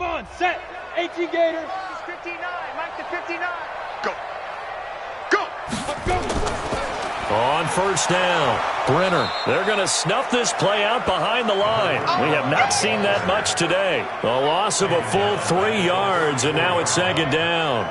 on, set. 18 Gators. 59, Mike to 59. Go. Go. Go. On first down, Brenner. They're going to snuff this play out behind the line. We have not seen that much today. A loss of a full 3 yards, and now it's second down.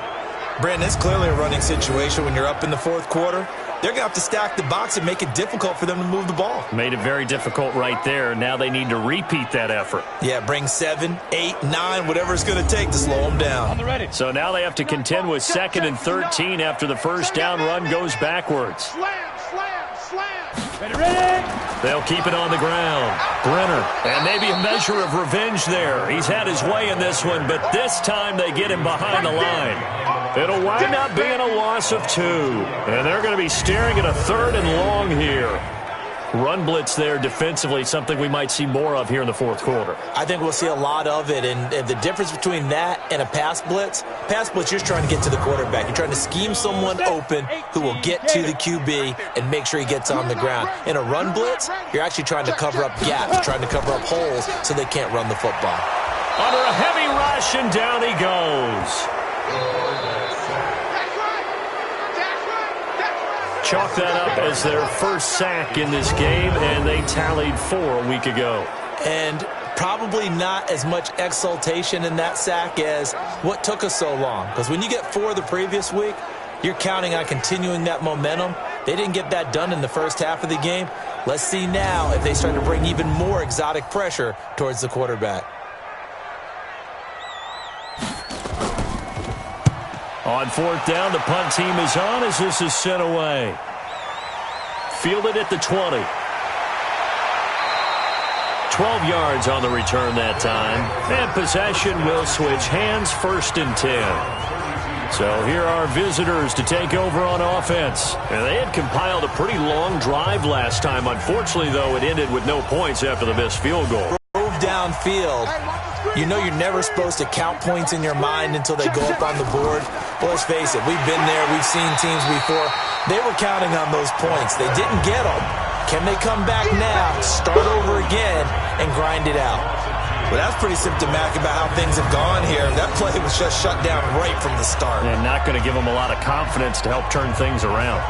Brandon, it's clearly a running situation when you're up in the fourth quarter. They're going to have to stack the box and make it difficult for them to move the ball. Made it very difficult right there. Now they need to repeat that effort. Yeah, bring 7, 8, 9, whatever it's going to take to slow them down. On the ready. So now they have to contend with 2nd and 13 after the first down run goes backwards. Slam, slam, slam. Ready, ready. They'll keep it on the ground. Brenner. And maybe a measure of revenge there. He's had his way in this one, but this time they get him behind the line. It'll wind up being a loss of 2. And they're going to be staring at a 3rd and long here. Run blitz there defensively, something we might see more of here in the fourth quarter. I think we'll see a lot of it, and the difference between that and a pass blitz, you're just trying to get to the quarterback. You're trying to scheme someone open who will get to the QB and make sure he gets on the ground. In a run blitz, you're actually trying to cover up gaps, trying to cover up holes so they can't run the football. Under a heavy rush, and down he goes. Chalk that up as their first sack in this game, and they tallied 4 a week ago. And probably not as much exultation in that sack as what took us so long. Because when you get 4 the previous week, you're counting on continuing that momentum. They didn't get that done in the first half of the game. Let's see now if they start to bring even more exotic pressure towards the quarterback. On 4th down, the punt team is on as this is sent away. Fielded at the 20. 12 yards on the return that time. And possession will switch hands, 1st and 10. So here are visitors to take over on offense. And they had compiled a pretty long drive last time. Unfortunately, though, it ended with no points after the missed field goal. Drove downfield. You know you're never supposed to count points in your mind until they go up on the board. Well, let's face it, we've been there. We've seen teams before. They were counting on those points. They didn't get them. Can they come back now, start over again, and grind it out? Well, that's pretty symptomatic about how things have gone here. That play was just shut down right from the start. And not going to give them a lot of confidence to help turn things around.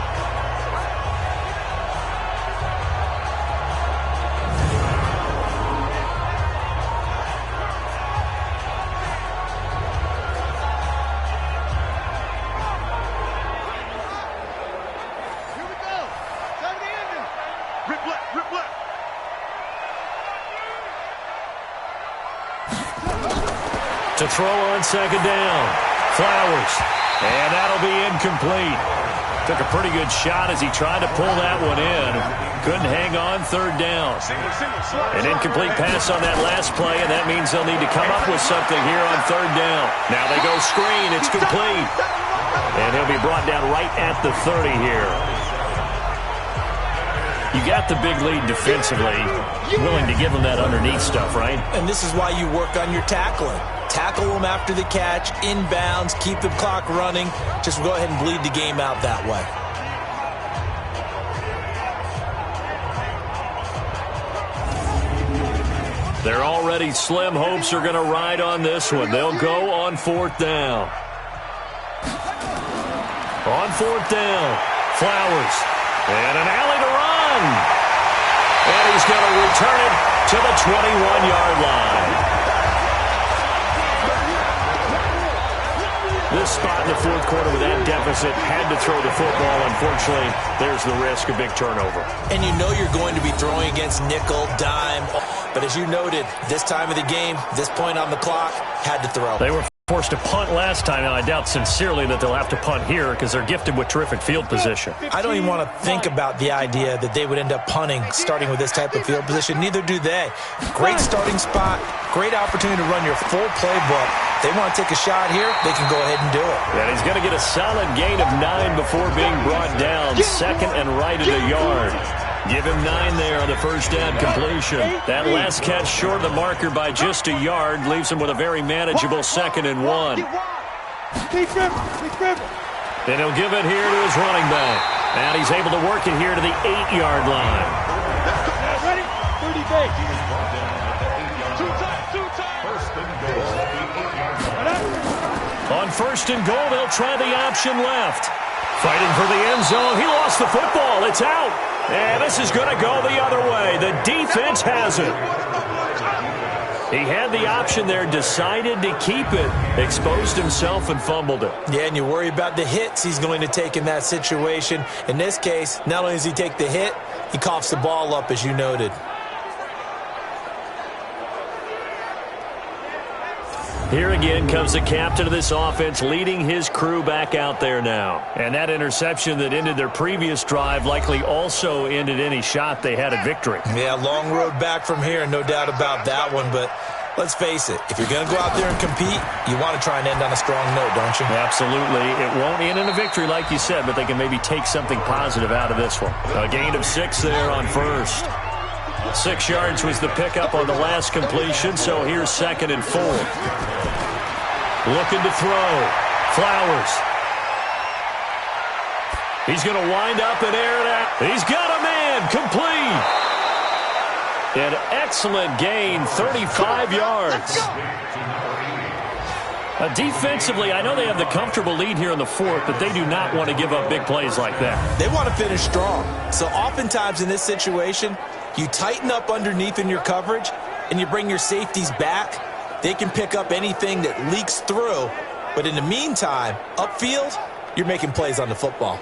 To throw on 2nd down. Flowers. And that'll be incomplete. Took a pretty good shot as he tried to pull that one in. Couldn't hang on 3rd down. An incomplete pass on that last play, and that means they'll need to come up with something here on 3rd down. Now they go screen. It's complete. And he'll be brought down right at the 30 here. You got the big lead defensively. Willing to give them that underneath stuff, right? And this is why you work on your tackling. Tackle them after the catch, inbounds, keep the clock running. Just go ahead and bleed the game out that way. They're already slim hopes are going to ride on this one. They'll go on 4th down. On 4th down, Flowers. And an alley to run. And he's going to return it to the 21-yard line. This spot in the fourth quarter with that deficit had to throw the football. Unfortunately, there's the risk of big turnover. And you know you're going to be throwing against nickel, dime. But as you noted, this time of the game, this point on the clock, had to throw. They were forced to punt last time. Now, I doubt sincerely that they'll have to punt here because they're gifted with terrific field position. I don't even want to think about the idea that they would end up punting starting with this type of field position. Neither do they. Great starting spot, great opportunity to run your full playbook. They want to take a shot here, they can go ahead and do it. And he's going to get a solid gain of 9 before being brought down. 2nd and right at a yard. Give him 9 there on the first down completion. That last catch short of the marker by just a yard leaves him with a very manageable 2nd and 1. Then he'll give it here to his running back. And he's able to work it here to the 8-yard line. Ready? 30 days. first and goal. They'll try the option left. Fighting for the end zone. He lost the football. It's out. And this is going to go the other way. The defense has it. He had the option there, decided to keep it, exposed himself and fumbled it. Yeah, and you worry about the hits he's going to take in that situation. In this case, not only does he take the hit, he coughs the ball up, as you noted. Here again comes the captain of this offense, leading his crew back out there now. And that interception that ended their previous drive likely also ended any shot they had at victory. Yeah, long road back from here, no doubt about that one. But let's face it, if you're going to go out there and compete, you want to try and end on a strong note, don't you? Absolutely. It won't end in a victory like you said, but they can maybe take something positive out of this one. A gain of 6 there on first. 6 yards was the pickup on the last completion, so here's 2nd and 4. Looking to throw. Flowers. He's going to wind up and air it out. He's got a man. Complete. An excellent gain, 35 yards. Defensively, I know they have the comfortable lead here in the 4th, but they do not want to give up big plays like that. They want to finish strong. So oftentimes in this situation, you tighten up underneath in your coverage, and you bring your safeties back. They can pick up anything that leaks through. But in the meantime, upfield, you're making plays on the football.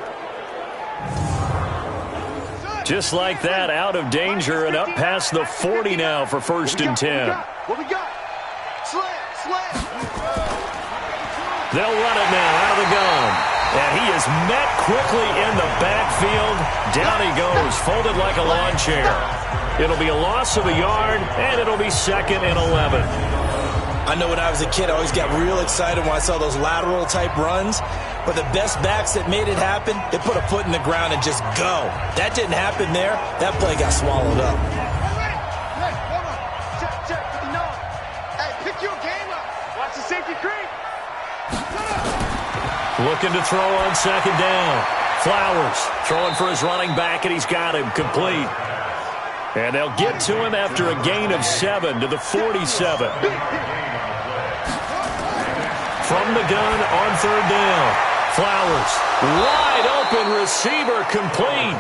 Just like that, out of danger and up past the 40 now for 1st and 10. What we got? Slam. They'll run it now out of the gun. And he is met quickly in the backfield. Down he goes, folded like a lawn chair. It'll be a loss of a yard, and it'll be 2nd and 11. I know when I was a kid, I always got real excited when I saw those lateral-type runs. But the best backs that made it happen, they put a foot in the ground and just go. That didn't happen there. That play got swallowed up. Hey, hold on. Check. No. Hey, pick your game up. Watch the safety creep. Looking to throw on 2nd down. Flowers throwing for his running back, and he's got him complete. And they'll get to him after a gain of 7 to the 47. From the gun on 3rd down. Flowers, wide open receiver, complete.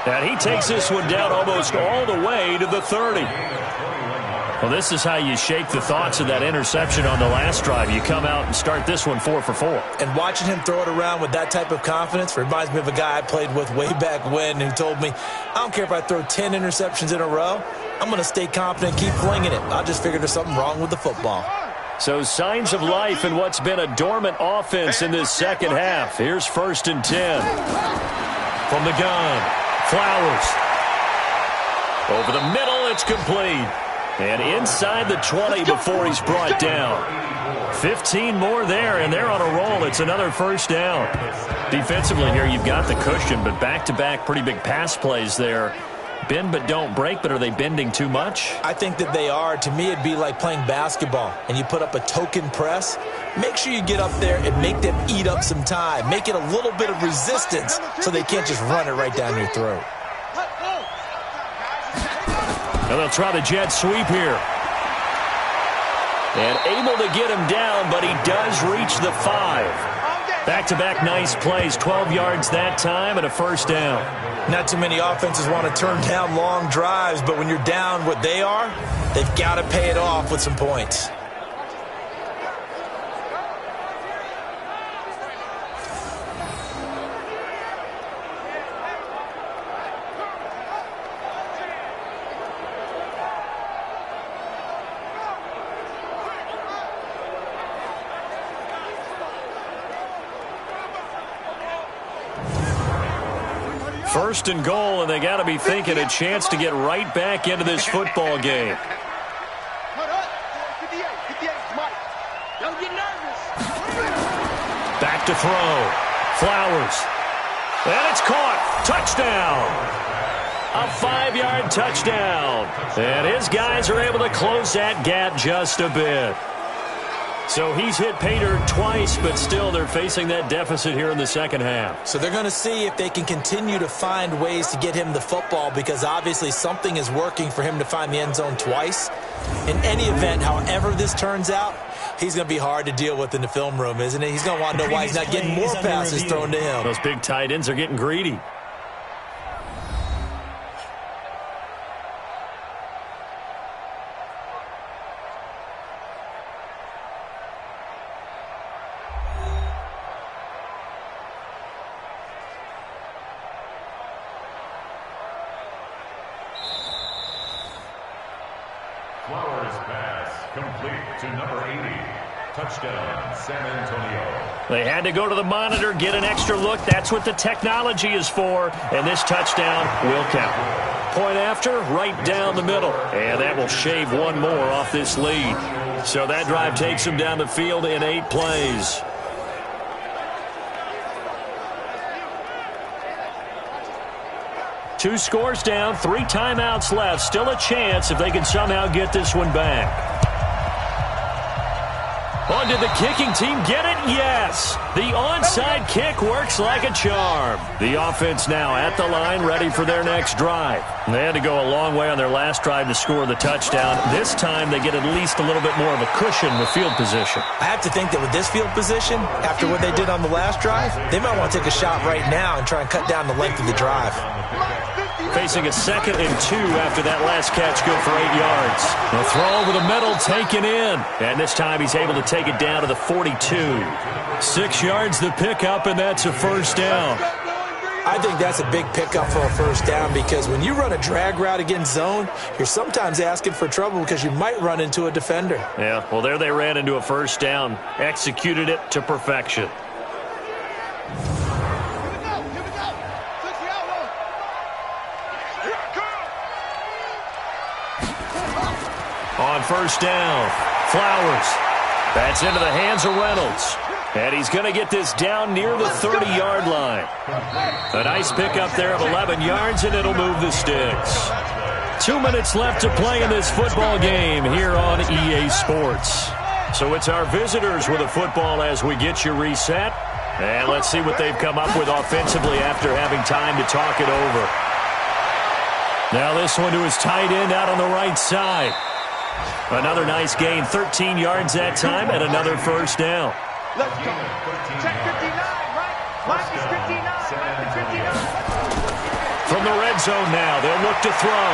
And he takes this one down almost all the way to the 30. Well, this is how you shake the thoughts of that interception on the last drive. You come out and start this one 4 for 4. And watching him throw it around with that type of confidence reminds me of a guy I played with way back when who told me, I don't care if I throw 10 interceptions in a row. I'm going to stay confident, keep flinging it. I just figured there's something wrong with the football. So signs of life in what's been a dormant offense in this second half. Here's 1st and 10. From the gun, Flowers. Over the middle, it's complete. And inside the 20 before he's brought down. 15 more there, and they're on a roll. It's another 1st down. Defensively here, you've got the cushion, but back-to-back pretty big pass plays there. Bend but don't break, but are they bending too much? I think that they are. To me, it'd be like playing basketball, and you put up a token press. Make sure you get up there and make them eat up some time. Make it a little bit of resistance so they can't just run it right down your throat. And they'll try the jet sweep here. And able to get him down, but he does reach the 5. Back-to-back nice plays, 12 yards that time and a 1st down. Not too many offenses want to turn down long drives, but when you're down what they are, they've got to pay it off with some points. First and goal, and they got to be thinking a chance to get right back into this football game. Back to throw. Flowers. And it's caught. Touchdown. A 5-yard touchdown. And his guys are able to close that gap just a bit. So he's hit pay dirt twice, but still they're facing that deficit here in the second half. So they're going to see if they can continue to find ways to get him the football, because obviously something is working for him to find the end zone twice. In any event, however this turns out, he's going to be hard to deal with in the film room, isn't he? He's going to want to know why he's not getting more passes thrown to him. Those big tight ends are getting greedy. Flowers pass complete to number 80. Touchdown, San Antonio. They had to go to the monitor, get an extra look. That's what the technology is for. And this touchdown will count. Point after, right down the middle. And that will shave one more off this lead. So that drive takes them down the field in 8 plays. Two scores down, 3 timeouts left. Still a chance if they can somehow get this one back. Oh, did the kicking team get it? Yes. The onside kick works like a charm. The offense now at the line, ready for their next drive. They had to go a long way on their last drive to score the touchdown. This time they get at least a little bit more of a cushion with field position. I have to think that with this field position, after what they did on the last drive, they might want to take a shot right now and try and cut down the length of the drive. Facing a 2nd and 2 after that last catch, good for 8 yards. The throw over the middle taken in. And this time he's able to take it down to the 42. 6 yards the pickup, and that's a first down. I think that's a big pickup for a first down because when you run a drag route against zone, you're sometimes asking for trouble because you might run into a defender. Yeah, well, there they ran into a first down. Executed it to perfection. On first down, Flowers. That's into the hands of Reynolds. And he's going to get this down near the 30-yard line. A nice pickup there of 11 yards, and it'll move the sticks. 2 minutes left to play in this football game here on EA Sports. So it's our visitors with a football as we get you reset. And let's see what they've come up with offensively after having time to talk it over. Now this one to his tight end out on the right side. Another nice gain, 13 yards that time, and another first down. Let's go. Check 59, right? Mike is 59. Mike is 59. From the red zone now, they'll look to throw.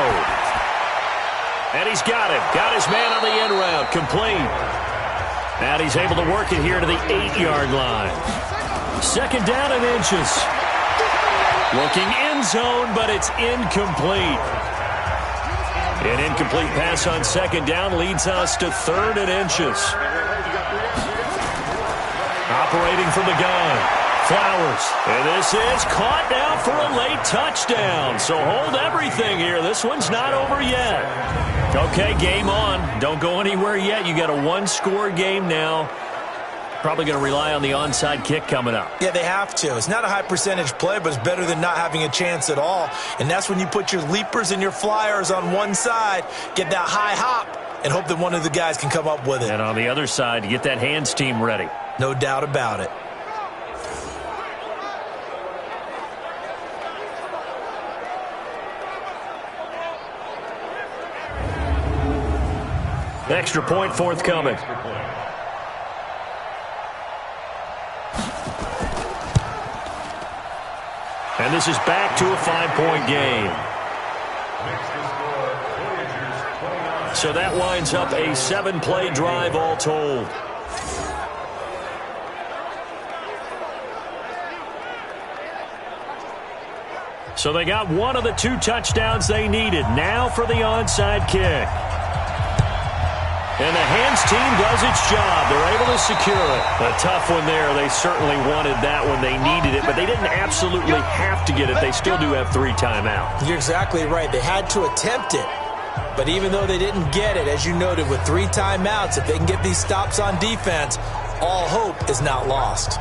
And he's got it. Got his man on the end route, complete. And he's able to work it here to the 8-yard line. 2nd down and inches. Looking end zone, but it's incomplete. An incomplete pass on 2nd down leads us to 3rd and inches. Operating from the gun, Flowers. And this is caught now for a late touchdown. So hold everything here. This one's not over yet. Okay, game on. Don't go anywhere yet. You got a 1-score game now. Probably going to rely on the onside kick coming up. Yeah, they have to. It's not a high percentage play, but it's better than not having a chance at all. And that's when you put your leapers and your flyers on one side, get that high hop, and hope that one of the guys can come up with it. And on the other side, get that hands team ready. No doubt about it. Extra point forthcoming. And this is back to a 5-point game. So that winds up a 7-play drive all told. So they got one of the 2 touchdowns they needed. Now for the onside kick. And the hands team does its job. They're able to secure it. A tough one there. They certainly wanted that one. They needed it, but they didn't absolutely have to get it. They still do have 3 timeouts. You're exactly right. They had to attempt it. But even though they didn't get it, as you noted, with 3 timeouts, if they can get these stops on defense, all hope is not lost.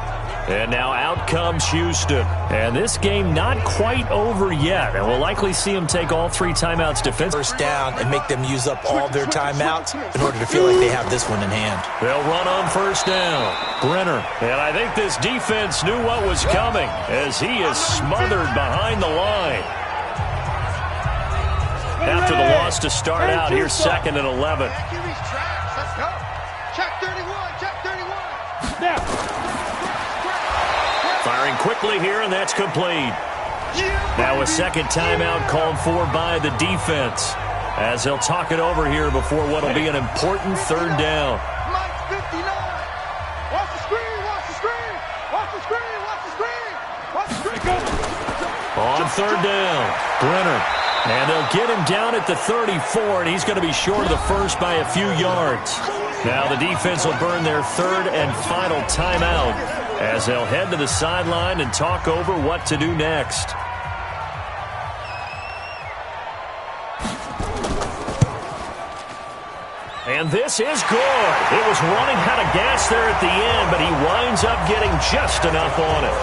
And now out comes Houston. And this game not quite over yet. And we'll likely see them take all 3 timeouts defensively. First down and make them use up all their timeouts in order to feel like they have this one in hand. They'll run on first down. Brenner. And I think this defense knew what was coming as he is smothered behind the line. After the loss to start out, here's 2nd and 11. Let's go. Check 30. 31, check 31. Snap. Firing quickly here, and that's complete. Now a second timeout called for by the defense, as they'll talk it over here before what will be an important third down. Mike's 59. Watch the screen, watch the screen. Watch the screen, watch the screen. Watch the screen. On third down, Brenner. And they'll get him down at the 34, and he's going to be short of the first by a few yards. Now the defense will burn their third and final timeout as they'll head to the sideline and talk over what to do next. And this is good. It was running out of gas there at the end, but he winds up getting just enough on it.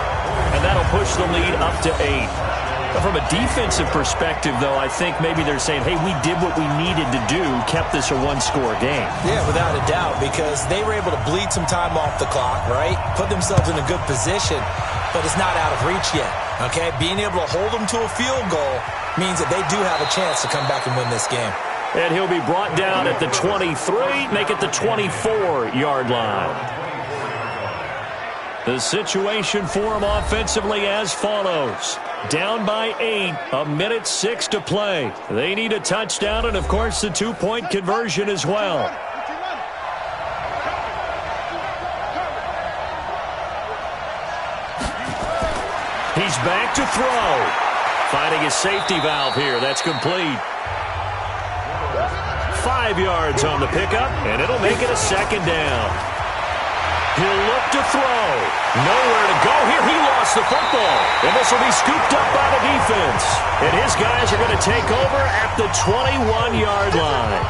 And that'll push the lead up to 8. But from a defensive perspective, though, I think maybe they're saying, hey, we did what we needed to do, kept this a one-score game. Yeah, without a doubt, because they were able to bleed some time off the clock, right? Put themselves in a good position, but it's not out of reach yet, okay? Being able to hold them to a field goal means that they do have a chance to come back and win this game. And he'll be brought down at the 23, make it the 24-yard line. The situation for him offensively as follows. Down by 8, 1:06 to play. They need a touchdown and, of course, the two-point conversion as well. He's back to throw. Finding his safety valve here. That's complete. 5 yards on the pickup, and it'll make it a second down. He'll look to throw. Nowhere to go here. He lost the football. And this will be scooped up by the defense. And his guys are going to take over at the 21-yard line.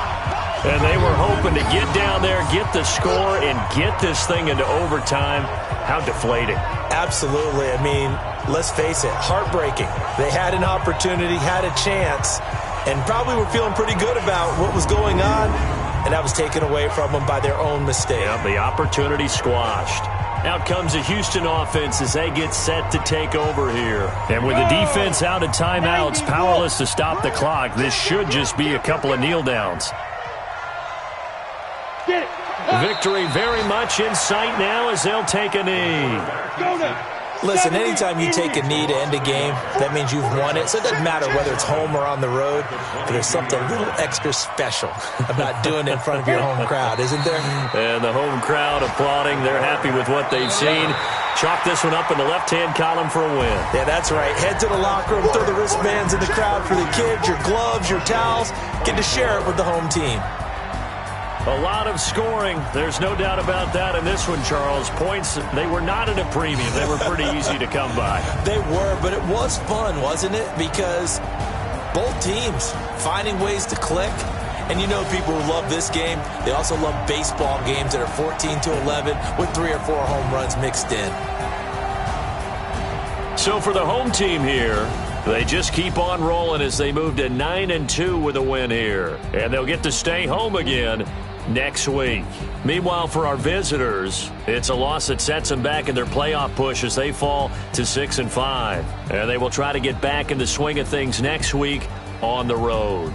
And they were hoping to get down there, get the score, and get this thing into overtime. How deflating. Absolutely. I mean, let's face it, heartbreaking. They had an opportunity, had a chance, and probably were feeling pretty good about what was going on. And that was taken away from them by their own mistake. Yep, the opportunity squashed. Out comes the Houston offense as they get set to take over here. And with the defense out of timeouts, powerless to stop the clock, this should just be a couple of kneel downs. Victory very much in sight now as they'll take a knee. Listen, anytime you take a knee to end a game, that means you've won it. So it doesn't matter whether it's home or on the road. But there's something a little extra special about doing it in front of your home crowd, isn't there? And the home crowd applauding. They're happy with what they've seen. Chalk this one up in the left-hand column for a win. Yeah, that's right. Head to the locker room, throw the wristbands in the crowd for the kids, your gloves, your towels. Get to share it with the home team. A lot of scoring. There's no doubt about that in this one, Charles. Points, they were not at a premium. They were pretty easy to come by. They were, but it was fun, wasn't it? Because both teams finding ways to click. And you know people who love this game, they also love baseball games that are 14-11 with 3 or 4 home runs mixed in. So for the home team here, they just keep on rolling as they move to 9-2 with a win here. And they'll get to stay home again next week. Meanwhile, for our visitors, it's a loss that sets them back in their playoff push as they fall to 6-5. And they will try to get back in the swing of things next week on the road.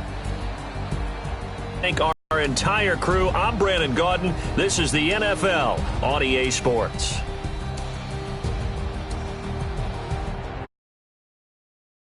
Thank our entire crew. I'm Brandon Gaudin. This is the NFL on EA Sports.